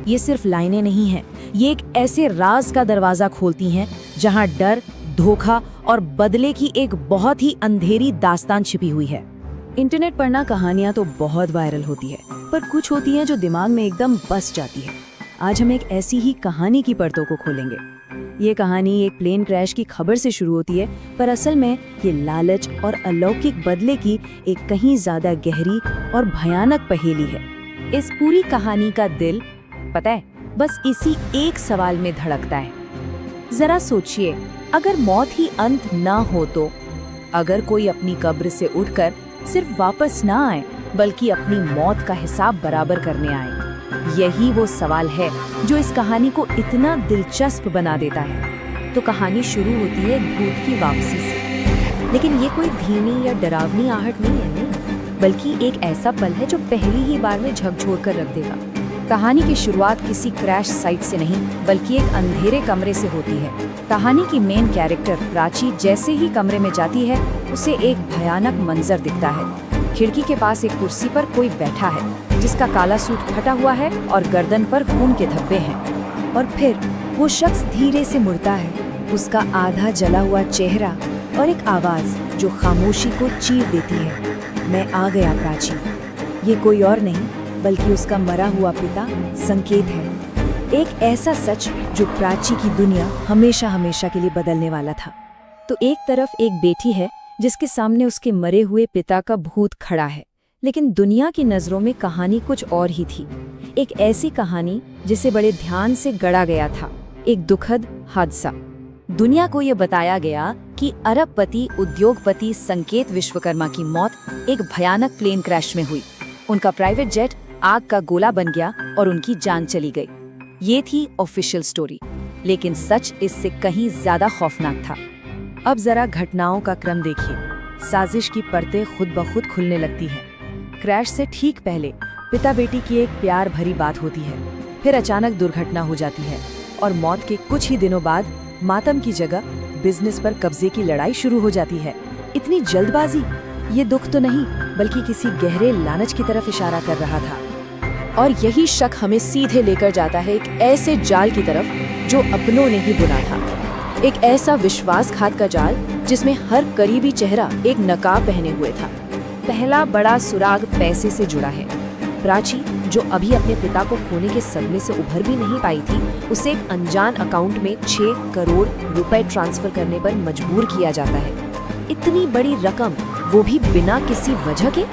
ये सिर्फ लाइनें नहीं हैं, ये एक ऐसे राज का दरवाजा खोलती हैं जहां डर, धोखा और बदले की एक बहुत ही अंधेरी दास्तान छिपी हुई है। इंटरनेट पर ना कहानियां तो बहुत वायरल होती है, पर कुछ होती हैं जो दिमाग में एकदम बस जाती है। आज हम एक ऐसी ही कहानी की परतों को खोलेंगे। ये कहानी एक प्लेन क्रैश की खबर से शुरू होती है, पर असल में ये लालच और अलौकिक बदले की एक कहीं ज्यादा गहरी और भयानक पहेली है। इस पूरी कहानी का दिल, पता है, बस इसी एक सवाल में धड़कता है। जरा सोचिए, अगर मौत ही अंत ना हो तो? अगर कोई अपनी कब्र से उठकर सिर्फ वापस ना आए, बल्कि अपनी मौत का हिसाब बराबर करने आए? यही वो सवाल है जो इस कहानी को इतना दिलचस्प बना देता है। तो कहानी शुरू होती है भूत की वापसी से, लेकिन ये कोई धीमी या डरावनी आहट नहीं है, बल्कि एक ऐसा पल है जो पहली ही बार में झकझोर कर रख देगा। कहानी की शुरुआत किसी क्रैश साइट से नहीं, बल्कि एक अंधेरे कमरे से होती है। कहानी की मेन कैरेक्टर प्राची जैसे ही कमरे में जाती है, उसे एक भयानक मंजर दिखता है। खिड़की के पास एक कुर्सी पर कोई बैठा है, जिसका काला सूट फटा हुआ है और गर्दन पर खून के धब्बे हैं। और फिर वो शख्स धीरे से मुड़ता है, उसका आधा जला हुआ चेहरा और एक आवाज जो खामोशी को चीर देती है, मैं आ गया प्राची। ये कोई और नहीं, बल्कि उसका मरा हुआ पिता संकेत है। एक ऐसा सच जो प्राची की दुनिया हमेशा हमेशा के लिए बदलने वाला था। तो एक तरफ एक बेटी है जिसके सामने उसके मरे हुए पिता का भूत खड़ा है, लेकिन दुनिया की नजरों में कहानी कुछ और ही थी। एक ऐसी कहानी जिसे बड़े ध्यान से गढ़ा गया था, एक दुखद हादसा। दुनिया को यह बताया गया कि अरबपति उद्योगपति संकेत विश्वकर्मा की मौत एक भयानक प्लेन क्रैश में हुई। उनका प्राइवेट जेट आग का गोला बन गया और उनकी जान चली गई। ये थी ऑफिशियल स्टोरी, लेकिन सच इससे कहीं ज्यादा खौफनाक था। अब जरा घटनाओं का क्रम देखिए। साजिश की परतें खुद ब खुद खुलने लगती हैं। क्रैश से ठीक पहले पिता बेटी की एक प्यार भरी बात होती है, फिर अचानक दुर्घटना हो जाती है और मौत के कुछ ही दिनों बाद मातम की जगह बिजनेस पर कब्जे की लड़ाई शुरू हो जाती है। इतनी जल्दबाजी? ये दुख तो नहीं, बल्कि किसी गहरे लालच की तरफ इशारा कर रहा था। और यही शक हमें सीधे लेकर जाता है एक ऐसे जाल की तरफ जो अपनों ने ही बुना था। एक ऐसा विश्वासघात का जाल जिसमें हर करीबी चेहरा एक नकाब पहने हुए था। पहला बड़ा सुराग पैसे से जुड़ा है। प्राची, जो अभी अपने पिता को खोने के सदमे से उभर भी नहीं पाई थी, उसे एक अनजान अकाउंट में 6 करोड़ रुपए ट्रांसफर करने पर मजबूर किया जाता है। इतनी बड़ी रकम, वो भी बिना किसी वजह के?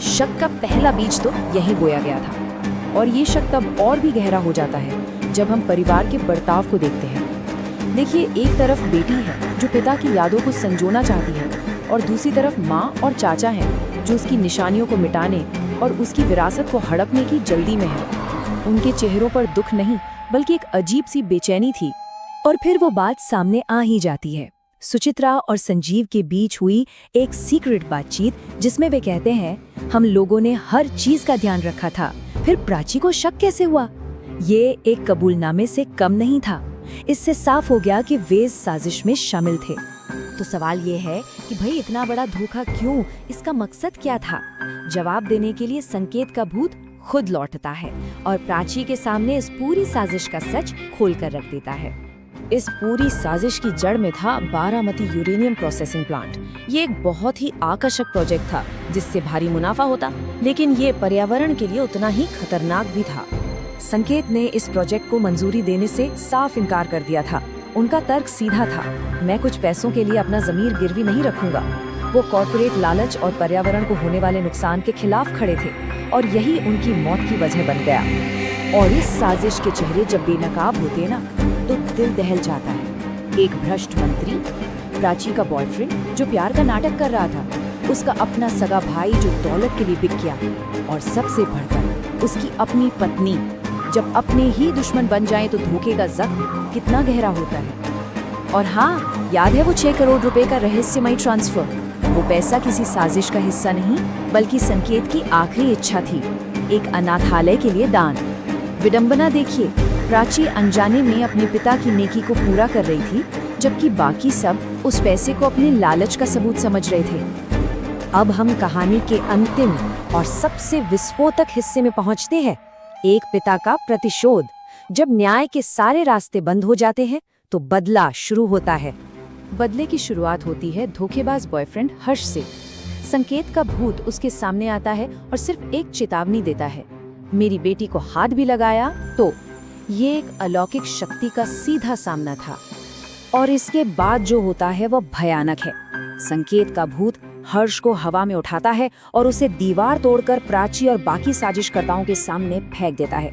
शक का पहला बीज तो यहीं बोया गया था। और ये शक तब और भी गहरा हो जाता है जब हम परिवार के बर्ताव को देखते हैं। देखिए, एक तरफ बेटी है जो पिता की यादों को संजोना चाहती है, और दूसरी तरफ माँ और चाचा हैं जो उसकी निशानियों को मिटाने और उसकी विरासत को हड़पने की जल्दी में है। उनके चेहरों पर दुख नहीं, बल्कि एक अजीब सी बेचैनी थी। और फिर वो बात सामने आ ही जाती है। सुचित्रा और संजीव के बीच हुई एक सीक्रेट बातचीत, जिसमें वे कहते हैं, हम लोगों ने हर चीज का ध्यान रखा था, फिर प्राची को शक कैसे हुआ? ये एक कबूलनामे से कम नहीं था। इससे साफ हो गया कि वे इस साजिश में शामिल थे। तो सवाल ये है कि भाई इतना बड़ा धोखा क्यों? इसका मकसद क्या था? जवाब देने के लिए संकेत का भूत खुद लौटता है और प्राची के सामने इस पूरी साजिश का सच खोल कर रख देता है। इस पूरी साजिश की जड़ में था बारामती यूरेनियम प्रोसेसिंग प्लांट। ये एक बहुत ही आकर्षक प्रोजेक्ट था जिससे भारी मुनाफा होता, लेकिन ये पर्यावरण के लिए उतना ही खतरनाक भी था। संकेत ने इस प्रोजेक्ट को मंजूरी देने से साफ इनकार कर दिया था। उनका तर्क सीधा था, मैं कुछ पैसों के लिए अपना जमीर गिरवी नहीं रखूंगा। वो कॉर्पोरेट लालच और पर्यावरण को होने वाले नुकसान के खिलाफ खड़े थे, और यही उनकी मौत की वजह बन गया। और इस साजिश के चेहरे जब बेनकाब होते ना, तो दिल दहल जाता है। एक भ्रष्ट मंत्री, प्राची का बॉयफ्रेंड जो प्यार का नाटक कर रहा था, उसका अपना सगा भाई जो दौलत के लिए बिक गया, और सबसे बढ़कर उसकी अपनी पत्नी। जब अपने ही दुश्मन बन जाएं तो धोखे का जख्म कितना गहरा होता है। और हाँ, याद है वो 6 करोड़ रुपए का रहस्यमयी ट्रांसफर? वो पैसा किसी साजिश का हिस्सा नहीं, बल्कि संकेत की आखिरी इच्छा थी, एक अनाथालय के लिए दान। विडंबना देखिए, प्राची अनजाने में अपने पिता की नेकी को पूरा कर रही थी, जबकि बाकी सब उस पैसे को अपने लालच का सबूत समझ रहे थे। अब हम कहानी के अंतिम और सबसे विस्फोटक हिस्से में पहुंचते हैं। एक पिता का प्रतिशोध। जब न्याय के सारे रास्ते बंद हो जाते हैं तो बदला शुरू होता है। बदले की शुरुआत होती है धोखेबाज बॉयफ्रेंड हर्ष से। संकेत का भूत उसके सामने आता है और सिर्फ एक चेतावनी देता है, मेरी बेटी को हाथ भी लगाया तो। ये एक अलौकिक शक्ति का सीधा सामना था। और इसके बाद जो होता है वह भयानक है। संकेत का भूत हर्ष को हवा में उठाता है और उसे दीवार तोड़कर प्राची और बाकी साजिशकर्ताओं के सामने फेंक देता है।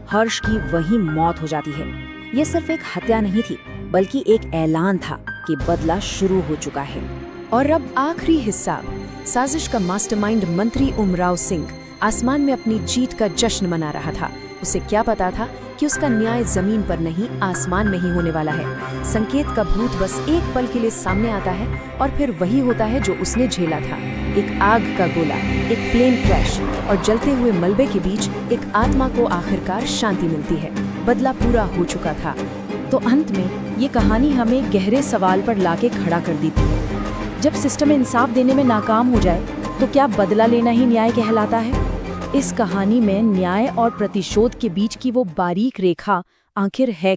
हर्ष की वही मौत हो जाती है। ये सिर्फ एक हत्या नहीं थी, बल्कि एक ऐलान था कि बदला शुरू हो चुका है। और अब आखिरी हिस्सा। साजिश का मास्टरमाइंड मंत्री उमराव सिंह आसमान में अपनी जीत का जश्न मना रहा था। उसे क्या पता था कि उसका न्याय जमीन पर नहीं, आसमान में ही होने वाला है। संकेत का भूत बस एक पल के लिए सामने आता है और फिर वही होता है जो उसने झेला था। एक आग का गोला, एक प्लेन क्रैश और जलते हुए मलबे के बीच एक आत्मा को आखिरकार शांति मिलती है। बदला पूरा हो चुका था। तो अंत में ये कहानी हमें गहरे सवाल पर लाके खड़ा कर देती है। जब सिस्टम इंसाफ देने में नाकाम हो जाए तो क्या बदला लेना ही न्याय कहलाता है? इस कहानी में न्याय और प्रतिशोध के बीच की वो बारीक रेखा आखिर है